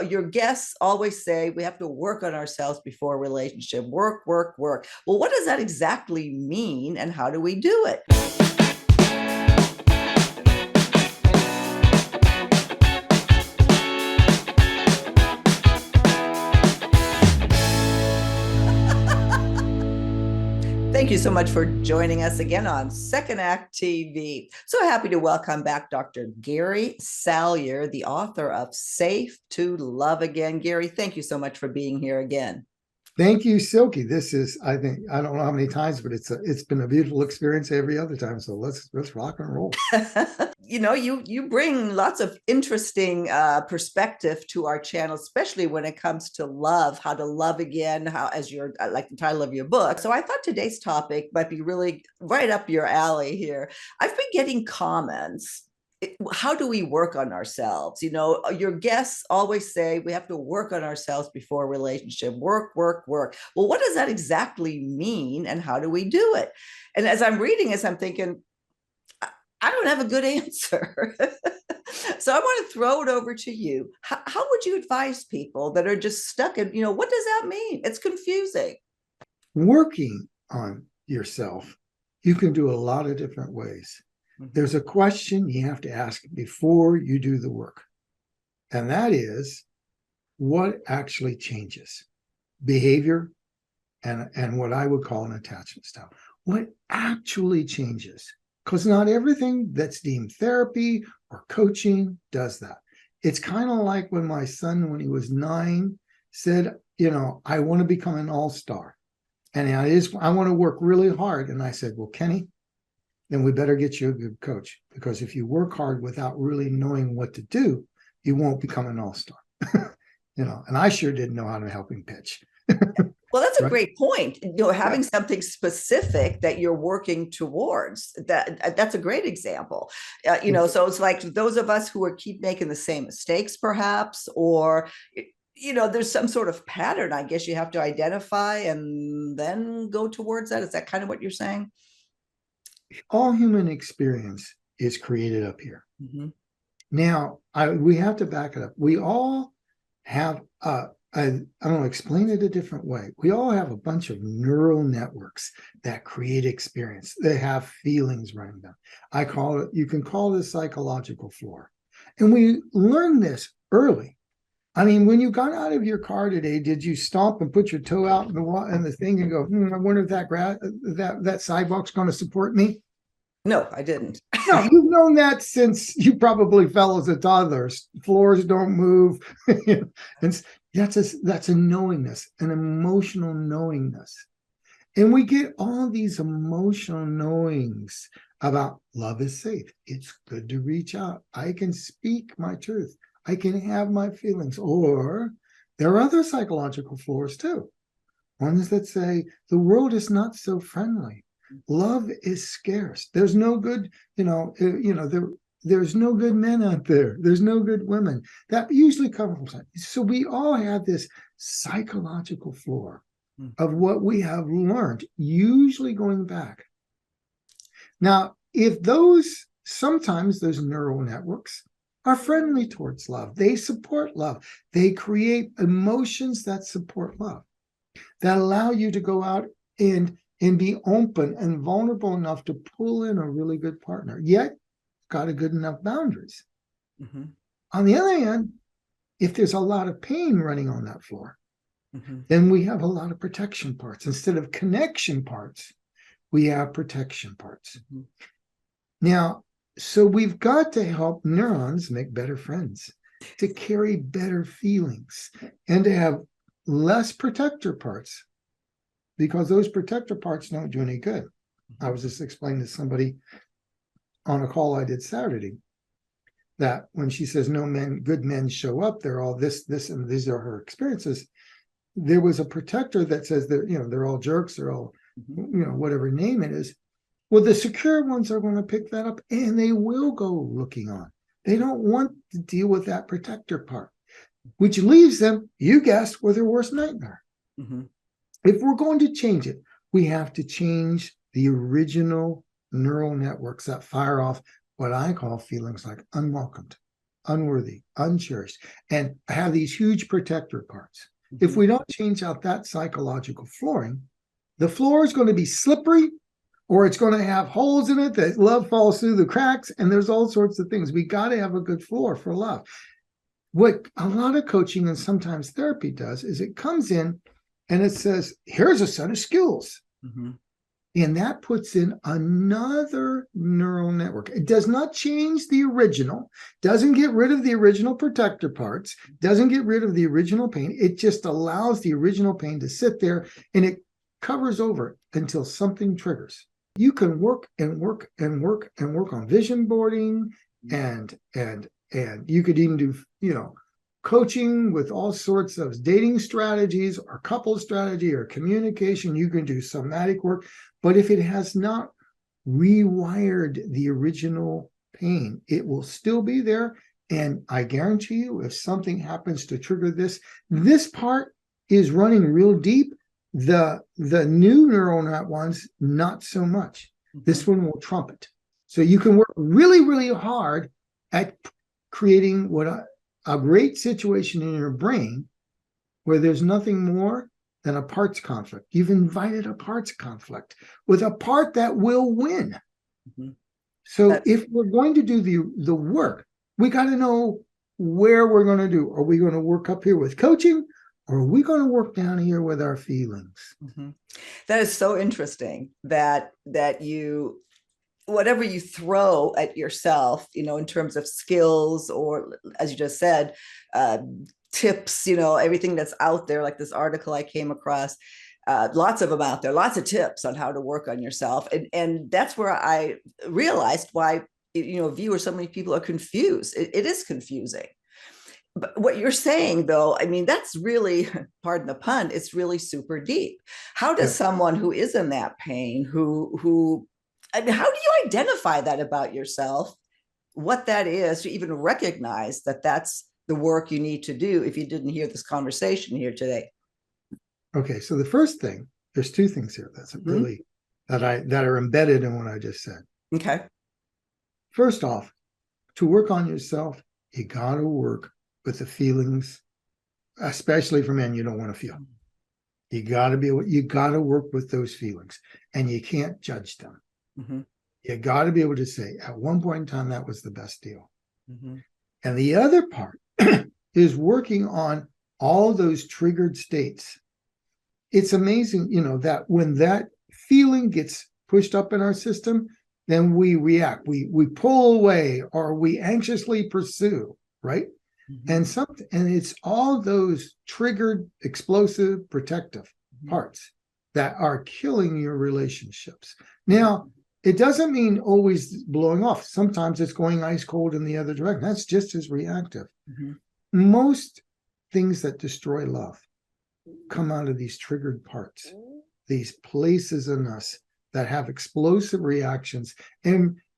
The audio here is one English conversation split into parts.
your guests always say we have to work on ourselves before a relationship. Work, work, work. Well, what does that exactly mean, and how do we do it? Thank you so much for joining us again on Second Act TV. So happy to welcome back Dr. Gary Salyer, the author of Safe to Love Again. Gary, thank you so much for being here again. Thank you, Silky. This is, I think, I don't know how many times, but it's been a beautiful experience every other time. So let's rock and roll. You bring lots of interesting perspective to our channel, especially when it comes to love, how to love again, how, as your like the title of your book. So I thought today's topic might be really right up your alley here. I've been getting comments. How do we work on ourselves? Your guests always say we have to work on ourselves before a relationship. Work, work, work. Well, what does that exactly mean, and how do we do it? And as I'm reading this, I'm thinking, I don't have a good answer. So I want to throw it over to you. How would you advise people that are just stuck in, what does that mean? It's confusing. Working on yourself, you can do a lot of different ways. There's a question you have to ask before you do the work. And that is, what actually changes? Behavior and what I would call an attachment style. What actually changes? Because not everything that's deemed therapy or coaching does that. It's kind of like when my son, when he was 9, said, I want to become an all-star. And I want to work really hard. And I said, well, Kenny, then we better get you a good coach. Because if you work hard without really knowing what to do, you won't become an all-star. And I sure didn't know how to help him pitch. Well, that's a great point. Having something specific that you're working towards, that's a great example. So it's like those of us who keep making the same mistakes, perhaps, or there's some sort of pattern, I guess you have to identify and then go towards that. Is that kind of what you're saying? All human experience is created up here. Mm-hmm. Now, we have to back it up. We all have I'm going to explain it a different way. We all have a bunch of neural networks that create experience. They have feelings running them. You can call it a psychological floor. And we learn this early. I mean, when you got out of your car today, did you stomp and put your toe out in the thing and go, I wonder if that sidewalk's going to support me? No, I didn't. No, you've known that since you probably fell as a toddler. Floors don't move. And that's a knowingness, an emotional knowingness. And we get all these emotional knowings about love is safe. It's good to reach out. I can speak my truth. I can have my feelings. Or there are other psychological floors too. Ones that say the world is not so friendly. Love is scarce. There's no good, there's no good men out there. There's no good women. That usually comes from. So we all have this psychological floor of what we have learned, usually going back. Now, if sometimes those neural networks are friendly towards love, they support love. They create emotions that support love, that allow you to go out and be open and vulnerable enough to pull in a really good partner, yet got a good enough boundaries. Mm-hmm. On the other hand, if there's a lot of pain running on that floor, then we have a lot of protection parts. Instead of connection parts, we have protection parts. Now, so we've got to help neurons make better friends, to carry better feelings, and to have less protector parts, because those protector parts don't do any good. I was just explaining to somebody on a call I did Saturday that when she says no good men show up, they're all this, and these are her experiences. There was a protector that says that, they're all jerks, they're all, whatever name it is. Well, the secure ones are going to pick that up and they will go looking on. They don't want to deal with that protector part, which leaves them, you guessed, with their worst nightmare. If we're going to change it, we have to change the original neural networks that fire off what I call feelings like unwelcomed, unworthy, uncherished, and have these huge protector parts. If we don't change out that psychological flooring, the floor is going to be slippery, or it's going to have holes in it that love falls through the cracks, and there's all sorts of things. We got to have a good floor for love. What a lot of coaching and sometimes therapy does is it comes in and it says, here's a set of skills. And that puts in another neural network. It does not change the original, doesn't get rid of the original protector parts, doesn't get rid of the original pain. It just allows the original pain to sit there, and it covers over until something triggers. You can work and work and work and work on vision boarding, and you could even do, coaching with all sorts of dating strategies or couple strategy or communication. You can do somatic work, but if it has not rewired the original pain, it will still be there. And I guarantee you, if something happens to trigger this part is running real deep. The new neural net ones, not so much. This one will trump it. So you can work really, really hard at creating a great situation in your brain where there's nothing more than a parts conflict. You've invited a parts conflict with a part that will win. So if we're going to do the work, we got to know where we're going to do. Are we going to work up here with coaching? Or are we going to work down here with our feelings? That is so interesting that you, whatever you throw at yourself, in terms of skills, or as you just said, tips, everything that's out there, like this article I came across, lots of them out there, lots of tips on how to work on yourself. And that's where I realized why, viewers, so many people are confused. It is confusing. But what you're saying, though, I mean, that's really, pardon the pun, it's really super deep. How does someone who is in that pain, I mean, how do you identify that about yourself, what that is, to even recognize that that's the work you need to do if you didn't hear this conversation here today? Okay, so the first thing, there's two things here that's really, that are embedded in what I just said. Okay. First off, to work on yourself, you got to work with the feelings, especially for men you don't want to feel. You got to work with those feelings, and you can't judge them. You got to be able to say, at one point in time, that was the best deal. And the other part is working on all those triggered states. It's amazing, that when that feeling gets pushed up in our system, then we react, we pull away, or we anxiously pursue, right? And it's all those triggered, explosive, protective parts that are killing your relationships. Now, it doesn't mean always blowing off. Sometimes it's going ice cold in the other direction. That's just as reactive. Most things that destroy love come out of these triggered parts, these places in us that have explosive reactions.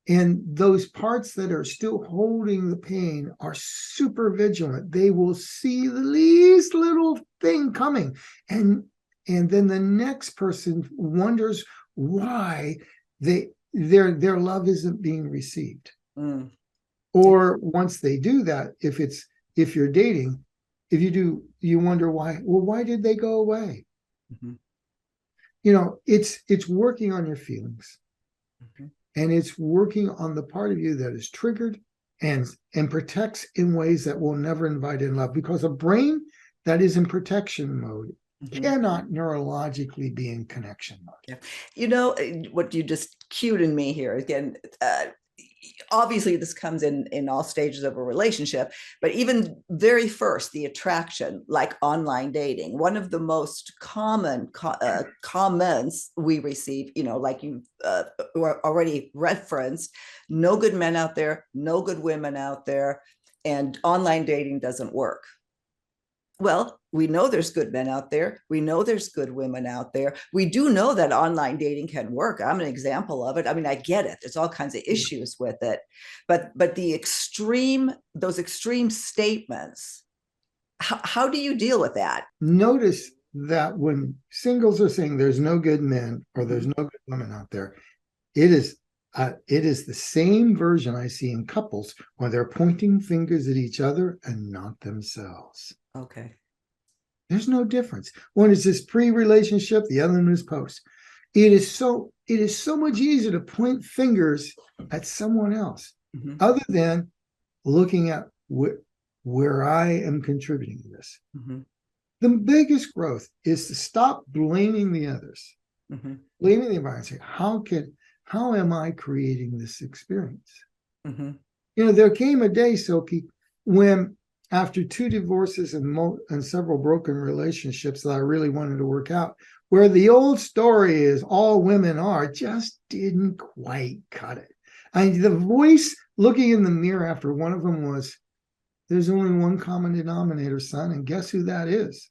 And those parts that are still holding the pain are super vigilant. They will see the least little thing coming. And then the next person wonders why their love isn't being received. Or once they do that, if you're dating, you wonder why. Well, why did they go away? It's working on your feelings. And it's working on the part of you that is triggered and protects in ways that will never invite in love, because a brain that is in protection mode cannot neurologically be in connection mode. What you just cued in me here again, obviously this comes in all stages of a relationship, but even very first, the attraction, like online dating, one of the most common comments we receive, like you already referenced, no good men out there, no good women out there, and online dating doesn't work. Well, we know there's good men out there. We know there's good women out there. We do know that online dating can work. I'm an example of it. I mean, I get it. There's all kinds of issues with it. But those extreme statements, how do you deal with that? Notice that when singles are saying there's no good men or there's no good women out there, it is It is the same version I see in couples when they're pointing fingers at each other and not themselves. Okay. There's no difference. One is this pre-relationship, the other one is post. It is so much easier to point fingers at someone else, other than looking at where I am contributing to this. The biggest growth is to stop blaming the others, blaming the environment. Say, how am I creating this experience? There came a day, Sophie, when after 2 divorces and several broken relationships that I really wanted to work out, where the old story is all women are, just didn't quite cut it. The voice looking in the mirror after one of them was, there's only one common denominator, son, and guess who that is?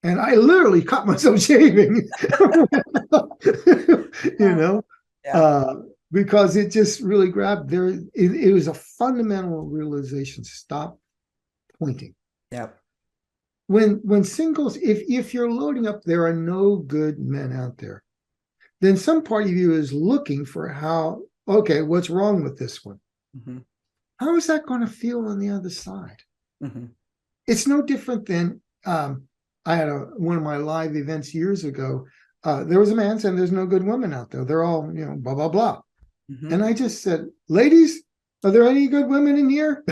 And I literally cut myself shaving, because it just really grabbed there. It was a fundamental realization. Stop pointing. Yep. When singles, if you're loading up, there are no good men out there, then some part of you is looking for what's wrong with this one? How is that going to feel on the other side? It's no different than I had one of my live events years ago. There was a man saying there's no good women out there. They're all, blah, blah, blah. And I just said, ladies, are there any good women in here?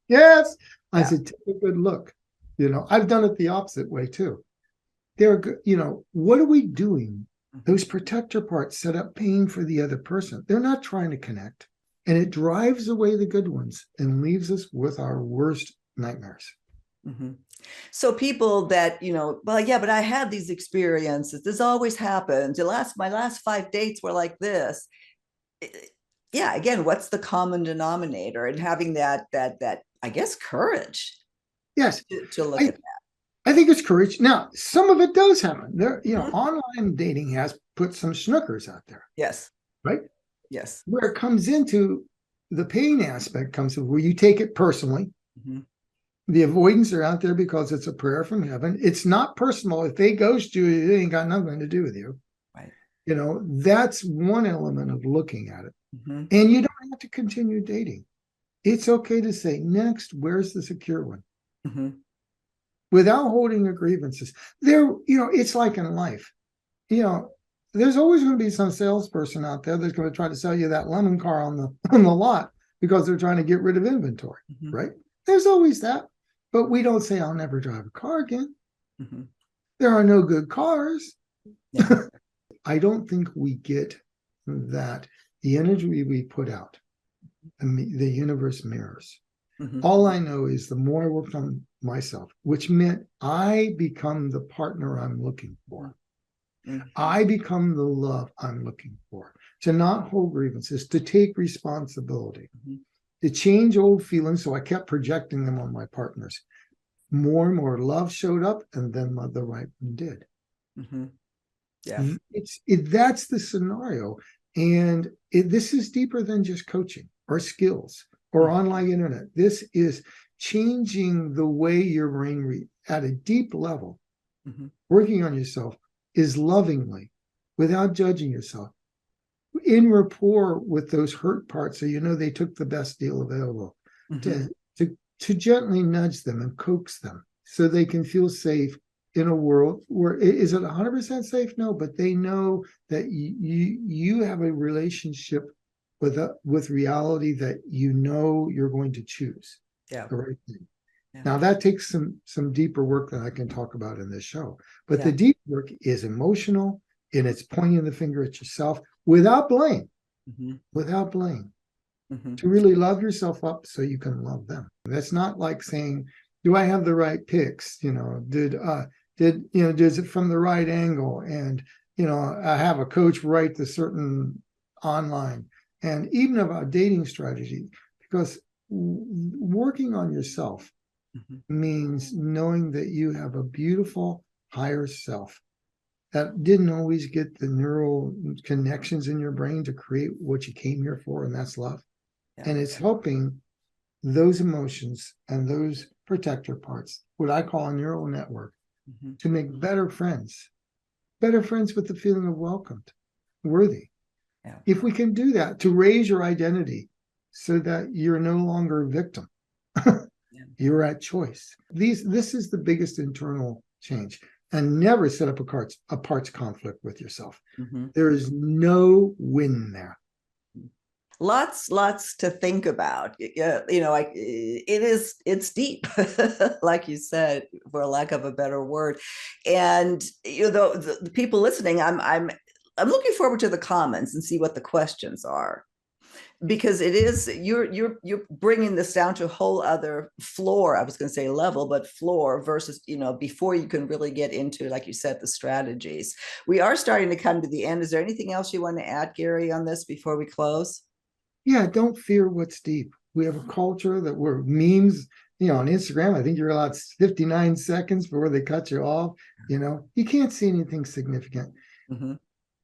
Yes. I said, take a good look. I've done it the opposite way too. They're good. What are we doing? Those protector parts set up pain for the other person. They're not trying to connect. And it drives away the good ones and leaves us with our worst nightmares. So people that, but I had these experiences. This always happens. My last 5 dates were like this. Yeah. Again, what's the common denominator? And having that, I guess, courage. Yes. To look at that. I think it's courage. Now, some of it does happen. There, online dating has put some schnookers out there. Yes. Right? Yes. Where it comes into the pain aspect comes where you take it personally. The avoidance are out there because it's a prayer from heaven. It's not personal. If they ghost you, it ain't got nothing to do with you. Right. That's one element of looking at it. And you don't have to continue dating. It's okay to say, next, where's the secure one? Without holding your grievances. It's like in life. There's always going to be some salesperson out there that's going to try to sell you that lemon car on the lot because they're trying to get rid of inventory, right? There's always that. But we don't say, I'll never drive a car again. There are no good cars. I don't think we get that the energy we put out, the universe mirrors. All I know is the more I worked on myself, which meant I become the partner I'm looking for. I become the love I'm looking for. To not hold grievances, to take responsibility, to change old feelings. So I kept projecting them on my partners. More and more love showed up, and then the right one did. That's the scenario. And this is deeper than just coaching or skills or online internet. This is changing the way your brain at a deep level, working on yourself is lovingly, without judging yourself, in rapport with those hurt parts. So they took the best deal available, to gently nudge them and coax them so they can feel safe in a world where is it 100% safe? No, but they know that you have a relationship with reality that you're going to choose the right thing. Now that takes some deeper work that I can talk about in this show, but the deep work is emotional, and it's pointing the finger at yourself without blame, to really love yourself up so you can love them. That's not like saying, do I have the right pics? Is it from the right angle? And, I have a coach write the certain online, and even about dating strategy, because working on yourself means knowing that you have a beautiful higher self that didn't always get the neural connections in your brain to create what you came here for, and that's love. And it's helping those emotions and those protector parts, what I call a neural network, to make better friends with the feeling of welcomed, worthy. Yeah. If we can do that to raise your identity so that you're no longer a victim, you're at choice. This is the biggest internal change. And never set up a parts conflict with yourself. Mhm. There is no win there. Lots to think about. It's deep, like you said, for lack of a better word. And the people listening, I'm looking forward to the comments and see what the questions are, because it is you're bringing this down to a whole other floor. I was going to say level, but floor versus before you can really get into, like you said, the strategies. We are starting to come to the end. Is there anything else you want to add, Gary, on this before we close? Yeah, don't fear what's deep. We have a culture that we're memes, on Instagram. I think you're allowed 59 seconds before they cut you off. You can't see anything significant. Mm-hmm.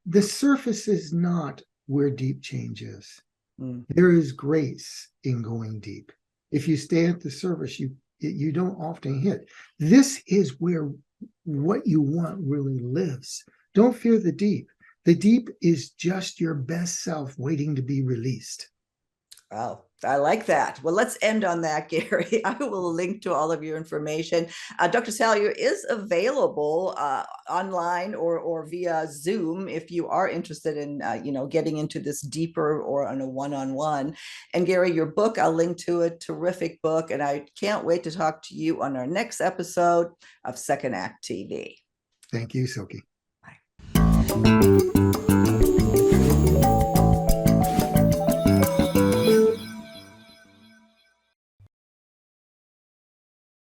The surface is not where deep change is. Mm. There is grace in going deep. If you stay at the surface, you don't often hit. This is where what you want really lives. Don't fear the deep. The deep is just your best self waiting to be released. Wow, I like that. Well, let's end on that, Gary. I will link to all of your information. Dr. Salyer is available online or via Zoom if you are interested in getting into this deeper or on a one-on-one. And Gary, your book, I'll link to it. Terrific book, and I can't wait to talk to you on our next episode of Second Act TV. Thank you, Silky. Bye.